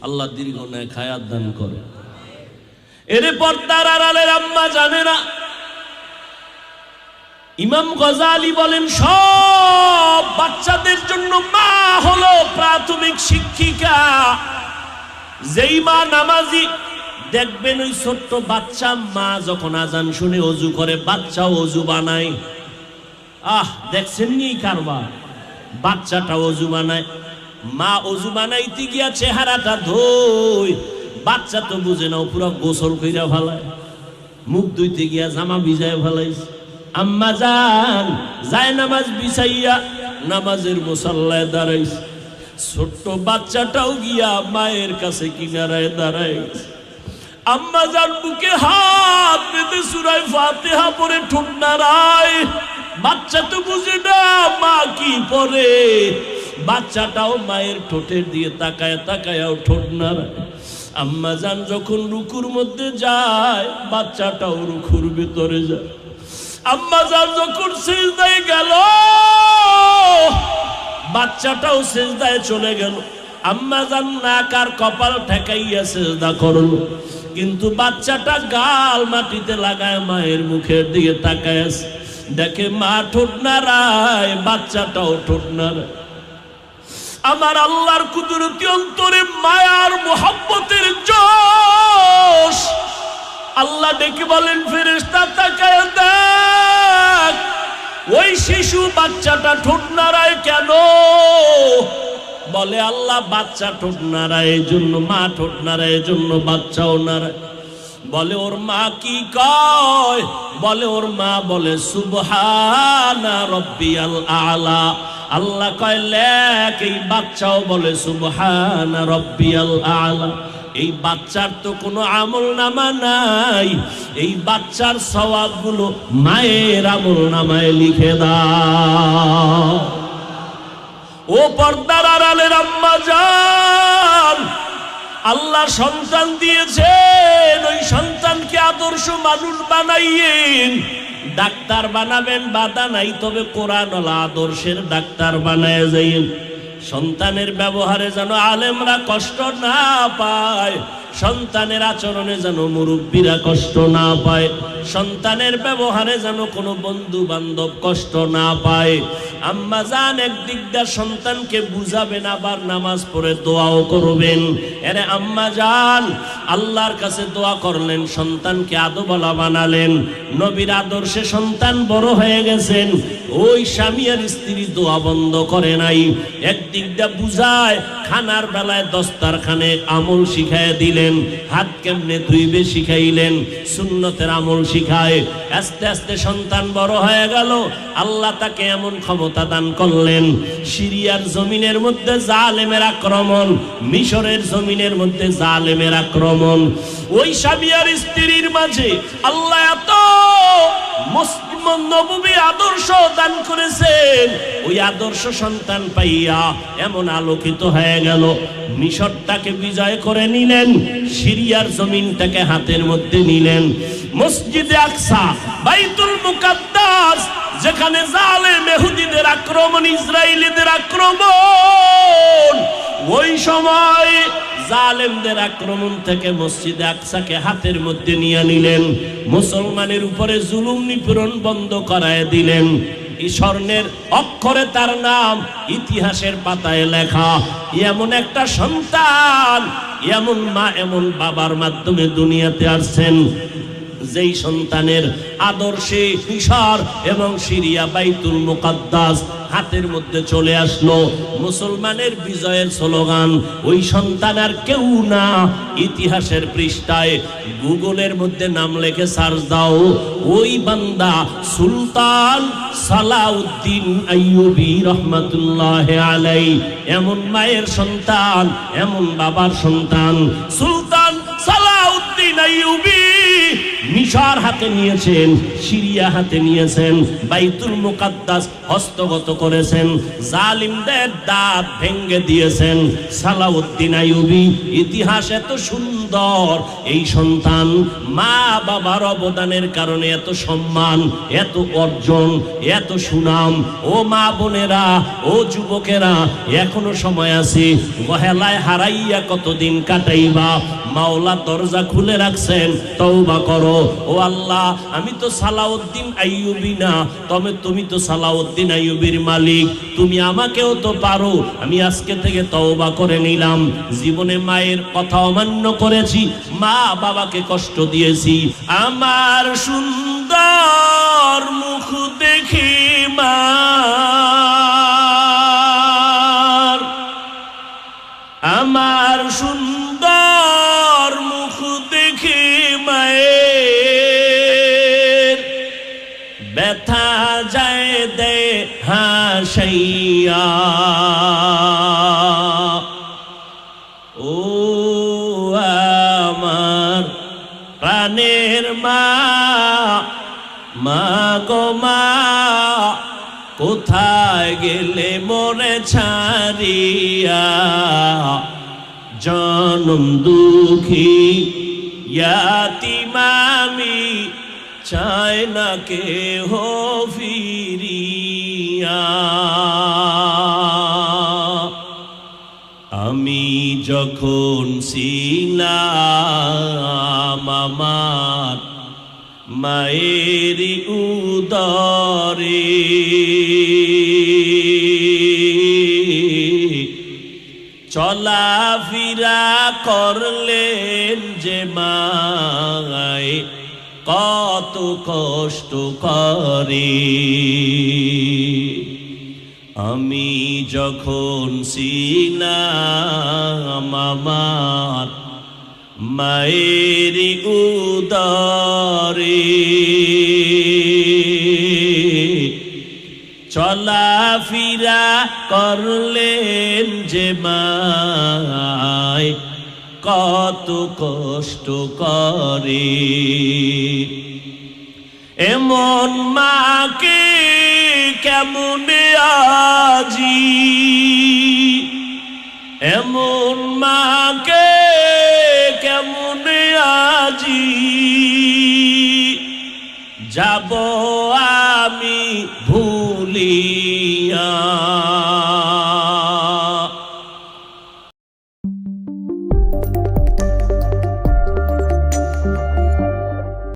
আল্লাহ দীর্ঘ নেক হায়াত দান করে। এর পর্দার আড়ালের আম্মা জানে না, ইমাম গজালি বলেন সব বাচ্চাদের জন্য মা হলো প্রাথমিক শিক্ষিকা। যেই মা নামাজি, দেখবেন ওই ছোট্ট বাচ্চা মা যখন আজান শুনে ওযু করে, বাচ্চাও ওযু বানায়। দেখছেন নি কারবার, বাচ্চাটা ওযু বানায়। মা ওযু বানাইতে গিয়া চেহারাটা ধোয়, বাচ্চা তো বুঝে না, পুরো গোসল কইরা ফেলায়। মুখ ধুইতে গিয়া জামা ভিজায় ফেলাইছে। আম্মা জান যায় নামাজ বিছাইয়া নামাজের মুসাল্লায় দাঁড়াইছে। ছোট্ট বাচ্চাটাও গিয়া মায়ের কাছে কিনারায় দাঁড়াইছে। আম্মা জান বুকে হাত বেঁধে সূরা ফাতিহা পড়ে ঠোঁট নাড়ায়। বাচ্চা তো বুঝে না মা কি পড়ে, বাচ্চাটাও মায়ের ঠোঁটের দিয়ে তাকায় তাকায়ও ঠোঁট নাড়ায়। আম্মা জান যখন রুকুর মধ্যে যায়, বাচ্চাটাও রুকুর ভিতরে যায়। আম্মা জান যখন সিজদায় গেল, বাচ্চাটাও সিজদায় চলে গেল। আম্মা জান নাক আর কপাল ঠেকাইয়া সিজদা করল, কিন্তু বাচ্চাটা গাল মাটিতে লাগায় মায়ের মুখের দিকে তাকায় আছে। দেখে মা ঠোঁট নাড়ায়, বাচ্চাটাও ঠোঁট নাড়ায়। আমার আল্লাহর কুদরতি অন্তরে মায়ার মুহাব্বতের জোশ। আল্লাহ ডেকে বলেন, ফেরেশতা তাকায় দেখ, ওই শিশু বাচ্চাটা ঠোঁট নাড়ায় কেন? বলে আল্লাহ বাচ্চা ঠোঁট নাড়ায় এই জন্য, মা ঠোঁট নাড়ায় এই জন্য বাচ্চাও নাড়ায়। বলে ওর মা কি কয়? বলে ওর মা বলে সুবহানা রাব্বিয়াল আলা। আল্লাহ কয় লেখ, এই বাচ্চাও বলে সুবহানা রাব্বিয়াল আলা। এই বাচ্চার তো কোনো আমল নামা নাই, এই বাচ্চার সওয়াবগুলো মায়ের আমল নামায় লিখে দাও। ও পর্দার আড়ালের আম্মা জান, আল্লাহ সন্তান দিয়েছেন, ওই সন্তানকে আদর্শ মানুষ বানাইয়েন। ডাক্তার বানাবেন বাধা নাই, তবে কোরআনওয়ালা আদর্শের ডাক্তার বানায় যাইয়েন। সন্তানের ব্যবহারে যেন আলেমরা কষ্ট না পায়, সন্তানের আচরণে যেন মুরব্বীরা কষ্ট না পায়, সন্তানের ব্যবহারে যেন কোনো বন্ধু বান্ধব কষ্ট না পায়। আম্মা জান একদিক দিয়ে সন্তানকে বুঝাবেন, আবার নামাজ পড়ে দোয়াও করবেন। এরে আম্মা জান আল্লাহর কাছে দোয়া করলেন, সন্তানকে আদবওয়ালা বানালেন, নবীর আদর্শে সন্তান বড় হয়ে গেছেন। ওই স্বামী আর স্ত্রী দোয়া বন্ধ করে নাই। একদিক দিয়ে বুঝায়, খানার বেলায় দস্তারখানে আমল শিখায় দিলেন, হাত কেমনে ধুইবে শিখাইলেন, সুন্নতের আমল শিখায়। আস্তে আস্তে সন্তান বড় হয়ে গেল, আল্লাহ তাকে এমন ক্ষমতা দান করলেন, সিরিয়ার জমিনের মধ্যে জালেমের আক্রমণ, মিশরের জমিনের মধ্যে জালেমের আক্রমণ। ওই স্বামী আর স্ত্রীর মাঝে আল্লাহ এত নববী আদর্শ দান করেছেন, ওই আদর্শ সন্তান পাইয়া এমন আলোকিত হয়ে গেল, মিশরটাকে বিজয় করে নিলেন, সিরিয়ার জমিনটাকে হাতের মধ্যে নিলেন। মসজিদে আকসা, বাইতুল মুকাদ্দাস, যেখানে জালেম ইহুদিদের আক্রমণ, ইসরায়েলিদের আক্রমণ, ওই সময় জালেমদের আক্রমণ থেকে মসজিদে আকসাকে হাতের মধ্যে নিয়ে নিলেন, মুসলমানের উপরে জুলুম নিপীড়ন বন্ধ করায় দিলেন। এই স্বর্ণের অক্ষরে তার নাম ইতিহাসের পাতায় লেখা। এমন একটা সন্তান, এমন মা, এমন বাবার মাধ্যমে দুনিয়াতে আসছেন, যেই সন্তানের আদর্শে মিশর এবং সিরিয়া বাইতুল মুকাদ্দাস হাতের মধ্যে চলে আসলো, মুসলমানের বিজয়ের স্লোগান। ওই সন্তান আর কেউ না, ইতিহাসের পৃষ্ঠায় গুগলের মধ্যে নাম লিখে সার্চ দাও, ওই বান্দা সুলতান সালাউদ্দিন আইয়ুবী রহমাতুল্লাহি আলাইহি। এমন মায়ের সন্তান, এমন বাবার সন্তান, সুলতান সালাউদ্দিন আইয়ুবী মিশর হাতে নিয়েছেন, সিরিয়া হাতে নিয়েছেন, বাইতুল মুকাদ্দাস হস্তগত করেছেন, জালিমদের দাঁত ভেঙে দিয়েছেন। সালাউদ্দিন আইয়ুবী ইতিহাস এত সুন্দর এই সন্তান মা বাবার অবদানের কারণে এত সম্মান, এত অর্জন, এত সুনাম। ও মা বোনেরা, ও যুবকেরা, এখনো সময় আছে। গহেলায় হারাইয়া কতদিন কাটাইবা? মাওলা দরজা খুলে রাখছেন, তওবা করো। ও আল্লাহ, আমি তো সালাউদ্দিন আইয়ুবী না, তবে তুমি তো সালাউদ্দিন আইয়ুবীর মালিক, তুমি আমাকেও তো পারো। আমি আজকে থেকে তওবা করে নিলাম। জীবনে মায়ের কথা অমান্য করেছি, মা বাবাকে কষ্ট দিয়েছি। আমার সুন্দর মুখ দেখি মা, আমার সুন্দর মুখ দেখি মায়ের ব্যথা যায় দে হাসাইয়া। ও আমার প্রাণের মা, মা গো মা, কোথায় গেলে মোরে ছাড়িয়া? জনম দুঃখী ইয়াতীম আমি, চাই না কেহ ফিরিয়া। আমি যখন ছিলাম আমার মায়ের উদরে, চলাফেরা করলেন যে মায়, কত কষ্ট করে। আমি যখন ছিলাম আমার মায়ের উদরে, চলাফেরা করলেন যে মায়, কত কষ্ট করে। এমন মাকে কেমনে আজি, এমন মাকে কেমনে আজি যাব আমি ভুলিয়া।